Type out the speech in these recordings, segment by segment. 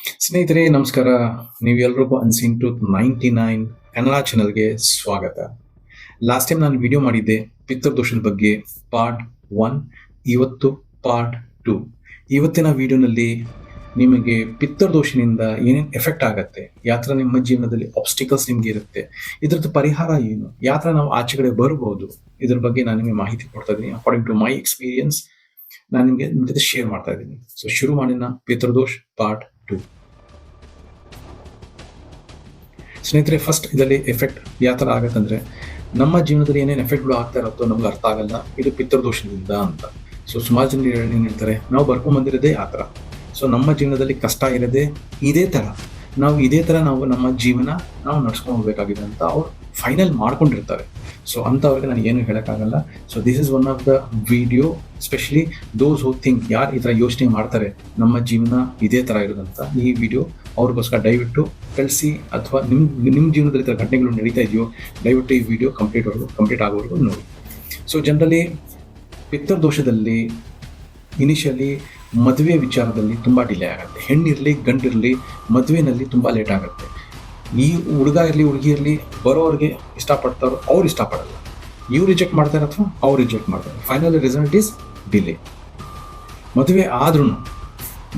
ಸ್ನೇಹಿತರೆ ನಮಸ್ಕಾರ. ನೀವೆಲ್ಲರಿಗೂ ಅನ್ಸಿಂಗ್ ಟು 99 ಕನ್ನಡ ಚಾನಲ್ಗೆ ಸ್ವಾಗತ. ಲಾಸ್ಟ್ ಟೈಮ್ ನಾನು ವಿಡಿಯೋ ಮಾಡಿದ್ದೆ ಪಿತೃದೋಷದ ಬಗ್ಗೆ ಪಾರ್ಟ್ 1. ಇವತ್ತು ಪಾರ್ಟ್ 2. ಇವತ್ತಿನ ವಿಡಿಯೋನಲ್ಲಿ ನಿಮಗೆ ಪಿತೃದೋಷನಿಂದ ಏನೇನು ಎಫೆಕ್ಟ್ ಆಗತ್ತೆ, ಯಾತ್ರ ನಿಮ್ಮ ಜೀವನದಲ್ಲಿ ಆಬ್ಸ್ಟಿಕಲ್ಸ್ ನಿಮ್ಗೆ ಇರುತ್ತೆ, ಇದ್ರದ್ದು ಪರಿಹಾರ ಏನು, ಯಾತ್ರ ನಾವು ಆಚೆಗಡೆ ಬರ್ಬೋದು, ಇದ್ರ ಬಗ್ಗೆ ನಾನು ನಿಮಗೆ ಮಾಹಿತಿ ಕೊಡ್ತಾ ಇದ್ದೀನಿ. ಅಕಾರ್ಡಿಂಗ್ ಟು ಮೈ ಎಕ್ಸ್ಪೀರಿಯನ್ಸ್ ನಾನು ನಿಮಗೆ ನಿಮ್ಮ ಜೊತೆ ಶೇರ್ ಮಾಡ್ತಾ ಇದ್ದೀನಿ. ಸೊ ಶುರು ಮಾಡಿನ ಪಿತೃದೋಷ್ ಪಾರ್ಟ್ 2. ಸ್ನೇಹಿತರೆ, ಫಸ್ಟ್ ಇದರಲ್ಲಿ ಎಫೆಕ್ಟ್ ಯಾವ ಥರ ಆಗತ್ತಂದ್ರೆ, ನಮ್ಮ ಜೀವನದಲ್ಲಿ ಏನೇನು ಎಫೆಕ್ಟ್ಗಳು ಆಗ್ತಾ ಇರುತ್ತೋ ನಮ್ಗೆ ಅರ್ಥ ಆಗಲ್ಲ, ಇದು ಪಿತೃದೋಷದಿಂದ ಅಂತ. ಸೊ ಸುಮಾರು ಜನ ಏನು ಹೇಳ್ತಾರೆ, ನಾವು ಬರ್ಕೊಂಬಂದಿರೋದೇ ಆ ಥರ. ಸೊ ನಮ್ಮ ಜೀವನದಲ್ಲಿ ಕಷ್ಟ ಇರೋದೇ ಇದೇ ಥರ, ಇದೇ ಥರ ನಮ್ಮ ಜೀವನ ನಾವು ನಡ್ಸ್ಕೊಂಡು ಹೋಗ್ಬೇಕಾಗಿದೆ ಅಂತ ಅವ್ರು ಫೈನಲ್ ಮಾಡ್ಕೊಂಡಿರ್ತಾರೆ. ಸೊ ಅಂಥವ್ರಿಗೆ ನಾನು ಏನು ಹೇಳೋಕ್ಕಾಗಲ್ಲ. So this is one of the video specially those who think, ಯಾರು ಈ ಥರ ಯೋಚನೆ ಮಾಡ್ತಾರೆ ನಮ್ಮ ಜೀವನ ಇದೇ ಥರ ಇರೋದಂತ. ಈ ವಿಡಿಯೋ ಅವ್ರಿಗೋಸ್ಕರ ದಯವಿಟ್ಟು ಕಳಿಸಿ, ಅಥವಾ ನಿಮ್ಮ ಜೀವನದಲ್ಲಿ ಈ ಥರ ಘಟನೆಗಳು ನಡೀತಾ ಇದೆಯೋ ದಯವಿಟ್ಟು ಈ ವಿಡಿಯೋ ಕಂಪ್ಲೀಟ್ ಆಗೋವರೆಗೂ ನೋಡಿ. ಸೊ ಜನರಲಿ ಪಿತೃದೋಷದಲ್ಲಿ ಇನಿಷಿಯಲಿ ಮದುವೆ ವಿಚಾರದಲ್ಲಿ ತುಂಬ ಡಿಲೇ ಆಗುತ್ತೆ. ಹೆಣ್ಣಿರಲಿ ಗಂಡಿರಲಿ ಮದುವೆನಲ್ಲಿ ತುಂಬ ಲೇಟ್ ಆಗುತ್ತೆ. ಈ ಹುಡುಗ ಇರಲಿ ಹುಡುಗಿ ಇರಲಿ ಬರೋರಿಗೆ ಇಷ್ಟಪಡ್ತಾರೋ ಅವ್ರು ಇಷ್ಟಪಡಲ್ಲ, ಇವ್ರು ರಿಜೆಕ್ಟ್ ಮಾಡ್ತಾರೆ ಅಥವಾ ಅವ್ರು ರಿಜೆಕ್ಟ್ ಮಾಡ್ತಾರೆ. Final result is delay. ಮದುವೆ ಆದ್ರೂ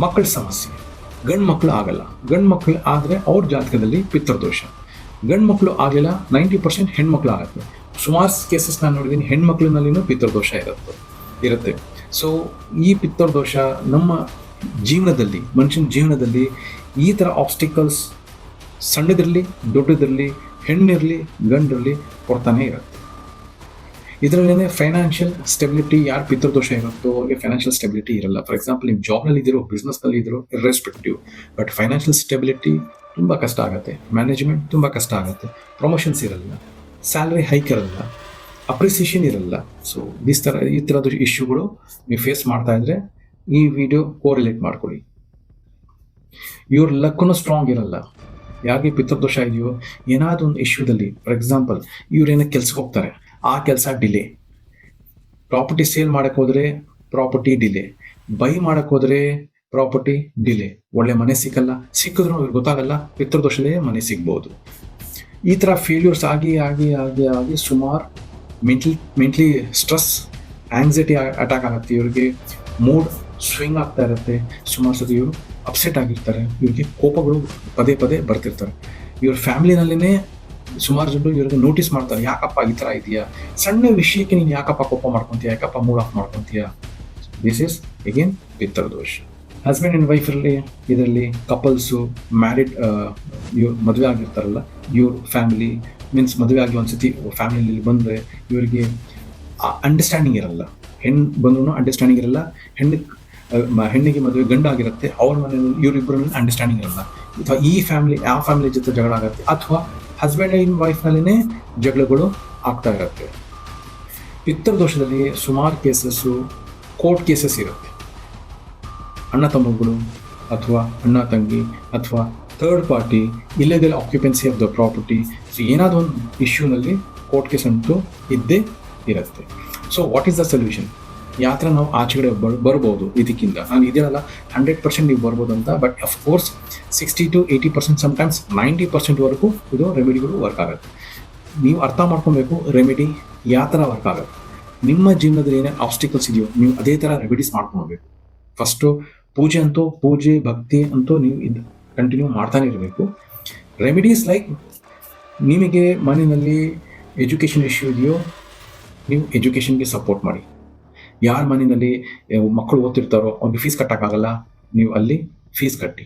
ಮಕ್ಕಳ ಸಮಸ್ಯೆ, ಗಂಡು ಮಕ್ಕಳು ಆಗಲ್ಲ. ಗಂಡು ಮಕ್ಕಳು ಆದರೆ ಅವ್ರ ಜಾತಕದಲ್ಲಿ ಪಿತೃದೋಷ. ಗಂಡು ಮಕ್ಕಳು ಆಗಲಿಲ್ಲ, 90% ಹೆಣ್ಮಕ್ಳು ಆಗುತ್ತೆ. ಸುಮಾರು ಕೇಸಸ್ ನಾನು ನೋಡಿದ್ದೀನಿ, ಹೆಣ್ಮಕ್ಳಿನಲ್ಲಿನೂ ಪಿತೃದೋಷ ಇರುತ್ತೆ. ಸೊ ಈ ಪಿತೃದೋಷ ನಮ್ಮ ಜೀವನದಲ್ಲಿ, ಮನುಷ್ಯನ ಜೀವನದಲ್ಲಿ ಈ ಥರ ಆಬ್ಸ್ಟಿಕಲ್ಸ್ ಸಣ್ಣದಿರಲಿ ದೊಡ್ಡದಿರಲಿ, ಹೆಣ್ಣಿರಲಿ ಗಂಡಿರಲಿ ಕೊಡ್ತಾನೆ ಇರುತ್ತೆ. ಇದರಲ್ಲೇ ಫೈನಾನ್ಷಿಯಲ್ ಸ್ಟೆಬಿಲಿಟಿ, ಯಾರು ಪಿತೃದೋಷ ಇರುತ್ತೋ ಅವ್ರಿಗೆ ಫೈನಾನ್ಷಿಯಲ್ ಸ್ಟೆಬಿಲಿಟಿ ಇರಲ್ಲ. ಫಾರ್ ಎಕ್ಸಾಂಪಲ್, ನೀವು ಜಾಬ್ನಲ್ಲಿ ಇದ್ದೀರೋ, ಬಿಸ್ನೆಸ್ನಲ್ಲಿ ಇದ್ದರೂ ಇರ್ರೆಸ್ಪೆಕ್ಟಿವ್, ಬಟ್ ಫೈನಾನ್ಷಿಯಲ್ ಸ್ಟೆಬಿಲಿಟಿ ತುಂಬ ಕಷ್ಟ ಆಗುತ್ತೆ. ಮ್ಯಾನೇಜ್ಮೆಂಟ್ ತುಂಬ ಕಷ್ಟ ಆಗುತ್ತೆ. ಪ್ರಮೋಷನ್ಸ್ ಇರಲ್ಲ, ಸ್ಯಾಲ್ರಿ ಹೈಕ್ ಇರಲ್ಲ, ಅಪ್ರಿಸಿಯೇಷನ್ ಇರಲ್ಲ. ಸೊ ಈ ಥರದ ಇಶ್ಯೂಗಳು ನೀವು ಫೇಸ್ ಮಾಡ್ತಾ ಇದ್ರೆ ಈ ವಿಡಿಯೋ ಕೋರಿಲೇಟ್ ಮಾಡ್ಕೊಳ್ಳಿ. ಇವ್ರ ಲಕ್ಕೂ ಸ್ಟ್ರಾಂಗ್ ಇರಲ್ಲ. ಯಾರಿಗೆ ಪಿತೃದೋಷ ಇದೆಯೋ ಏನಾದರೂ ಒಂದು ಇಶ್ಯೂದಲ್ಲಿ, ಫಾರ್ ಎಕ್ಸಾಂಪಲ್ ಇವ್ರೇನೋ ಕೆಲ್ಸಕ್ಕೆ ಹೋಗ್ತಾರೆ, ಆ ಕೆಲಸ ಡಿಲೇ. ಪ್ರಾಪರ್ಟಿ ಸೇಲ್ ಮಾಡಕ್ಕೆ ಹೋದ್ರೆ ಪ್ರಾಪರ್ಟಿ ಡಿಲೇ, ಬೈ ಮಾಡಕ್ಕೆ ಹೋದ್ರೆ ಪ್ರಾಪರ್ಟಿ ಡಿಲೇ, ಒಳ್ಳೆ ಮನೆ ಸಿಕ್ಕಲ್ಲ, ಸಿಕ್ಕಿದ್ರು ಅವ್ರಿಗೆ ಗೊತ್ತಾಗಲ್ಲ, ಪಿತೃದೋಷದೇ ಮನೆ ಸಿಗ್ಬೋದು. ಈ ಥರ ಫೇಲ್ಯೂರ್ಸ್ ಆಗಿ ಆಗಿ ಆಗಿ ಆಗಿ ಸುಮಾರು ಮೆಂಟ್ಲಿ ಸ್ಟ್ರೆಸ್, ಆಂಗ್ಸೈಟಿ ಅಟ್ಯಾಕ್ ಆಗುತ್ತೆ. ಇವ್ರಿಗೆ ಮೂಡ್ ಸ್ವಿಂಗ್ ಆಗ್ತಾ ಇರುತ್ತೆ. ಸುಮಾರು ಸತಿ ಇವರು ಅಪ್ಸೆಟ್ ಆಗಿರ್ತಾರೆ. ಇವ್ರಿಗೆ ಕೋಪಗಳು ಪದೇ ಪದೇ ಬರ್ತಿರ್ತಾರೆ. ಇವ್ರ ಫ್ಯಾಮಿಲಿನಲ್ಲೇ ಸುಮಾರು ಜನರು ಇವ್ರಿಗೆ ನೋಟಿಸ್ ಮಾಡ್ತಾರೆ, ಯಾಕಪ್ಪ ಈ ಥರ ಇದೆಯಾ, ಸಣ್ಣ ವಿಷಯಕ್ಕೆ ನೀನು ಯಾಕಪ್ಪ ಕೋಪ ಮಾಡ್ಕೊತೀಯ, ಯಾಕಪ್ಪ ಮೂಡ್ ಆಫ್ ಮಾಡ್ಕೊತೀಯ. This is again pitrudosha. Husband and wife ಇದರಲ್ಲಿ ಕಪಲ್ಸು ಮ್ಯಾರಿಡ್, ಇವ್ರು ಮದುವೆ ಆಗಿರ್ತಾರಲ್ಲ, ಇವ್ರ ಫ್ಯಾಮಿಲಿ ಮೀನ್ಸ್ ಮದುವೆ ಆಗಿ ಒಂದ್ಸತಿ ಫ್ಯಾಮಿಲಿಯಲ್ಲಿ ಬಂದರೆ ಇವರಿಗೆ ಅಂಡರ್ಸ್ಟ್ಯಾಂಡಿಂಗ್ ಇರಲ್ಲ. ಹೆಣ್ಣು ಬಂದ್ರೂ ಅಂಡರ್ಸ್ಟ್ಯಾಂಡಿಂಗ್ ಇರಲ್ಲ, ಹೆಣ್ಣಿಗೆ ಮದುವೆ ಗಂಡಾಗಿರುತ್ತೆ, ಅವ್ರ ಮನೆಯಲ್ಲಿ ಇವರಿಬ್ಬರಲ್ಲಿ ಅಂಡರ್ಸ್ಟ್ಯಾಂಡಿಂಗ್ ಇರಲ್ಲ. ಅಥವಾ ಈ ಫ್ಯಾಮಿಲಿ ಆ ಫ್ಯಾಮಿಲಿ ಜೊತೆ ಜಗಳ ಆಗುತ್ತೆ, ಅಥವಾ ಹಸ್ಬೆಂಡ್ ಆ್ಯಂಡ್ ವೈಫ್ನಲ್ಲೇ ಜಗಳಗಳು ಆಗ್ತಾ ಇರುತ್ತೆ. ಪಿತೃದೋಷದಲ್ಲಿ ಸುಮಾರು ಕೇಸಸ್ಸು ಕೋರ್ಟ್ ಕೇಸಸ್ ಇರುತ್ತೆ. ಅಣ್ಣ ತಮ್ಮಗಳು ಅಥವಾ ಅಣ್ಣ ತಂಗಿ ಅಥವಾ third party illegal occupancy of the property. So ಏನಾದರೂ ಒಂದು ಇಶ್ಯೂನಲ್ಲಿ ಕೋರ್ಟ್ ಕೇಸ್ ಅಂತೂ ಇದ್ದೇ ಇರುತ್ತೆ. So what is the solution? ಯಾವ ಥರ ನಾವು ಆಚೆಗಡೆ ಬರ್ಬೋದು ಇದಕ್ಕಿಂತ? ನಾನು ಇದೇನಲ್ಲ 100% ನೀವು ಬರ್ಬೋದು ಅಂತ, ಬಟ್ ಅಫ್ಕೋರ್ಸ್ 60 to 80%, ಸಮ್ಟೈಮ್ಸ್ 90%ವರೆಗೂ ಇದು ರೆಮಿಡಿಗಳು ವರ್ಕ್ ಆಗುತ್ತೆ. ನೀವು ಅರ್ಥ ಮಾಡ್ಕೊಬೇಕು ರೆಮಿಡಿ ಯಾವ ಥರ ವರ್ಕ್ ಆಗುತ್ತೆ. ನಿಮ್ಮ ಜೀವನದಲ್ಲಿ ಏನೇ ಆಬ್ಸ್ಟಿಕಲ್ಸ್ ಇದೆಯೋ ನೀವು ಅದೇ ಥರ ರೆಮಿಡೀಸ್ ಮಾಡ್ಕೊಳ್ಬೇಕು. ಫಸ್ಟು ಪೂಜೆ ಭಕ್ತಿ ಅಂತೂ ನೀವು ಇದು ಕಂಟಿನ್ಯೂ ಮಾಡ್ತಾನೆ ಇರಬೇಕು. ರೆಮಿಡೀಸ್ ಲೈಕ್, ನಿಮಗೆ ಮನೆಯಲ್ಲಿ ಎಜುಕೇಷನ್ ಇಶ್ಯೂ ಇದೆಯೋ ನೀವು ಎಜುಕೇಷನ್ಗೆ ಸಪೋರ್ಟ್ ಮಾಡಿ. ಯಾರ ಮನೆಯಲ್ಲಿ ಮಕ್ಕಳು ಓದ್ತಿರ್ತಾರೋ ಅವ್ರಿಗೆ ಫೀಸ್ ಕಟ್ಟೋಕ್ಕಾಗಲ್ಲ, ನೀವು ಅಲ್ಲಿ ಫೀಸ್ ಕಟ್ಟಿ.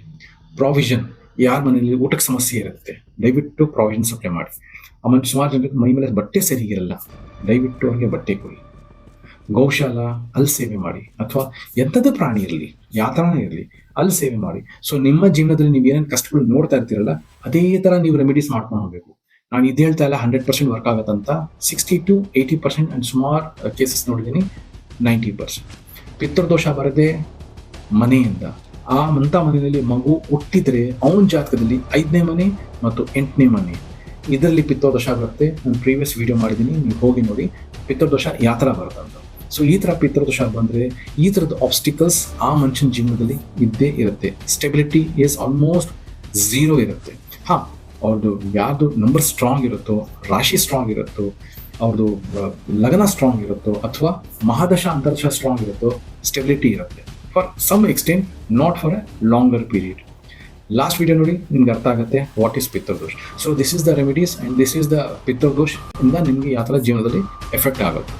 ಪ್ರಾವಿಷನ್, ಯಾರ ಮನೆಯಲ್ಲಿ ಊಟಕ್ಕೆ ಸಮಸ್ಯೆ ಇರುತ್ತೆ ದಯವಿಟ್ಟು ಪ್ರಾವಿಷನ್ ಸಪ್ಲೈ ಮಾಡಿ. ಆಮೇಲೆ ಸುಮಾರು ಜನರಿಗೆ ಮೈ ಮೇಲೆ ಬಟ್ಟೆ ಸರಿಗಿರಲ್ಲ, ದಯವಿಟ್ಟು ಅವ್ರಿಗೆ ಬಟ್ಟೆ ಕೊಡಿ. ಗೌಶಾಲ ಅಲ್ಲಿ ಸೇವೆ ಮಾಡಿ, ಅಥವಾ ಎಂಥದ್ದು ಪ್ರಾಣಿ ಇರಲಿ, ಯಾವ ಥರನೇ ಇರಲಿ ಅಲ್ಲಿ ಸೇವೆ ಮಾಡಿ. ಸೊ ನಿಮ್ಮ ಜೀವನದಲ್ಲಿ ನೀವು ಏನೇನು ಕಷ್ಟಗಳು ನೋಡ್ತಾ ಇರ್ತೀರಲ್ಲ ಅದೇ ಥರ ನೀವು ರೆಮಿಡೀಸ್ ಮಾಡ್ಕೊಂಡು ಹೋಗಬೇಕು. ನಾನು ಇದು ಹೇಳ್ತಾ ಇಲ್ಲ 100% ವರ್ಕ್ ಆಗುತ್ತಂತ. 60 to 80% ಆ್ಯಂಡ್ ಸುಮಾರು ಕೇಸಸ್ ನೋಡಿದ್ದೀನಿ 90%. ಪಿತೃದೋಷ ಬರದೆ ಮನೆಯಿಂದ, ಅಂಥ ಮನೆಯಲ್ಲಿ ಮಗು ಹುಟ್ಟಿದರೆ ಅವನ ಜಾತಕದಲ್ಲಿ 5ನೇ ಮನೆ ಮತ್ತು 8ನೇ ಮನೆ ಇದರಲ್ಲಿ ಪಿತೃದೋಷ ಬರುತ್ತೆ. ನಾನು ಪ್ರೀವಿಯಸ್ ವಿಡಿಯೋ ಮಾಡಿದ್ದೀನಿ, ನೀವು ಹೋಗಿ ನೋಡಿ ಪಿತೃದೋಷ ಯಾವ ಥರ ಬರುತ್ತೆ ಅಂತ. ಸೊ ಈ ಥರ ಪಿತೃದೋಷ ಬಂದರೆ ಈ ಥರದ ಆಬ್ಸ್ಟಿಕಲ್ಸ್ ಆ ಮನುಷ್ಯನ ಜೀವನದಲ್ಲಿ ಇದ್ದೇ ಇರುತ್ತೆ. ಸ್ಟೆಬಿಲಿಟಿ ಈಸ್ ಆಲ್ಮೋಸ್ಟ್ ಝೀರೋ ಇರುತ್ತೆ. ಹಾಂ, ಅವ್ರದ್ದು ಯಾವುದು ನಂಬರ್ ಸ್ಟ್ರಾಂಗ್ ಇರುತ್ತೋ, ರಾಶಿ ಸ್ಟ್ರಾಂಗ್ ಇರುತ್ತೋ, ಅವ್ರದ್ದು ಲಗ್ನ ಸ್ಟ್ರಾಂಗ್ ಇರುತ್ತೋ, ಅಥವಾ ಮಹಾದಶ ಅಂತರ್ದಶ ಸ್ಟ್ರಾಂಗ್ ಇರುತ್ತೋ, ಸ್ಟೆಬಿಲಿಟಿ ಇರುತ್ತೆ for some extent, not for a longer period. Last video ನೋಡಿ, ನಿಮ್ಗೆ ಅರ್ಥ ಆಗುತ್ತೆ what is pitrudosh. So this is the remedies and this is the pitrudosh ಇಂದ ನಿಮಗೆ ಯಾವ ಥರ ಜೀವನದಲ್ಲಿ ಎಫೆಕ್ಟ್ ಆಗುತ್ತೆ.